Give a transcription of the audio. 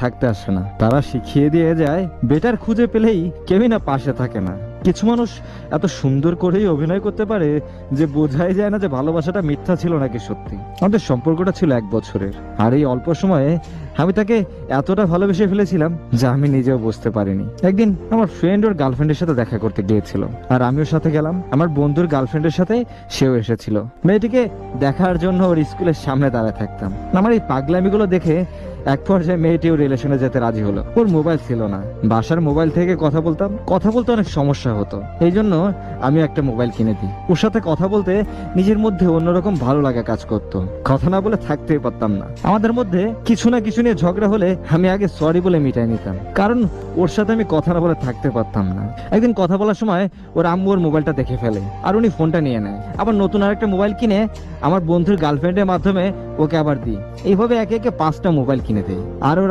থাকতে আসে না, তারা শিখিয়ে দিয়ে যায় বেটার খুঁজে পেলেই কেউই না পাশে থাকে না। কিছু মানুষ এত সুন্দর করেই অভিনয় করতে পারে যে বোঝাই যায় না যে ভালোবাসাটা মিথ্যা ছিল নাকি সত্যি। আমাদের সম্পর্কটা ছিল 1 বছরের, আর এই অল্প সময়ে আমি তাকে এতটা ভালোবেসে ফেলেছিলাম যা আমি নিজেও বুঝতে পারিনি। একদিন আমার ফ্রেন্ড ওর গার্লফ্রেন্ডের সাথে দেখা করতে গিয়েছিল, আর আমিও সাথে গেলাম। আমার বন্ধুর গার্লফ্রেন্ডের সাথে সেও এসেছিল। মেয়েটিকে দেখার জন্য ওর স্কুলের সামনে দাঁড়ায় থাকতাম। আমার এই পাগলামিগুলো দেখে এক পর্যায়ে মেয়েটিও রিলেশনে যেতে রাজি হলো। ওর মোবাইল ছিল না, বাসার মোবাইল থেকে কথা বলতাম, কথা বলতে অনেক সমস্যা হতো, এই জন্য আমি একটা মোবাইল কিনে দিই। ওর সাথে কথা বলতে নিজের মধ্যে অন্যরকম ভালো লাগা কাজ করতো, কথা না বলে থাকতেই পারতাম না। আমাদের মধ্যে কিছু না কিছু নিয়ে ঝগড়া হলে আমি আগে সরি বলে মিটাই নিতাম, কারণ ওর সাথে আমি কথা না বলে থাকতে পারতাম না। একদিন কথা বলার সময় ওর আম্মু ওর মোবাইলটা দেখে ফেলে, আর উনি ফোনটা নিয়ে নেয়। আবার নতুন আরেকটা মোবাইল কিনে আমার বন্ধুর গার্লফ্রেন্ডের মাধ্যমে ওকে আবার দিই। এইভাবে একে একে 5টা মোবাইল কিনে দেয়। আর ওর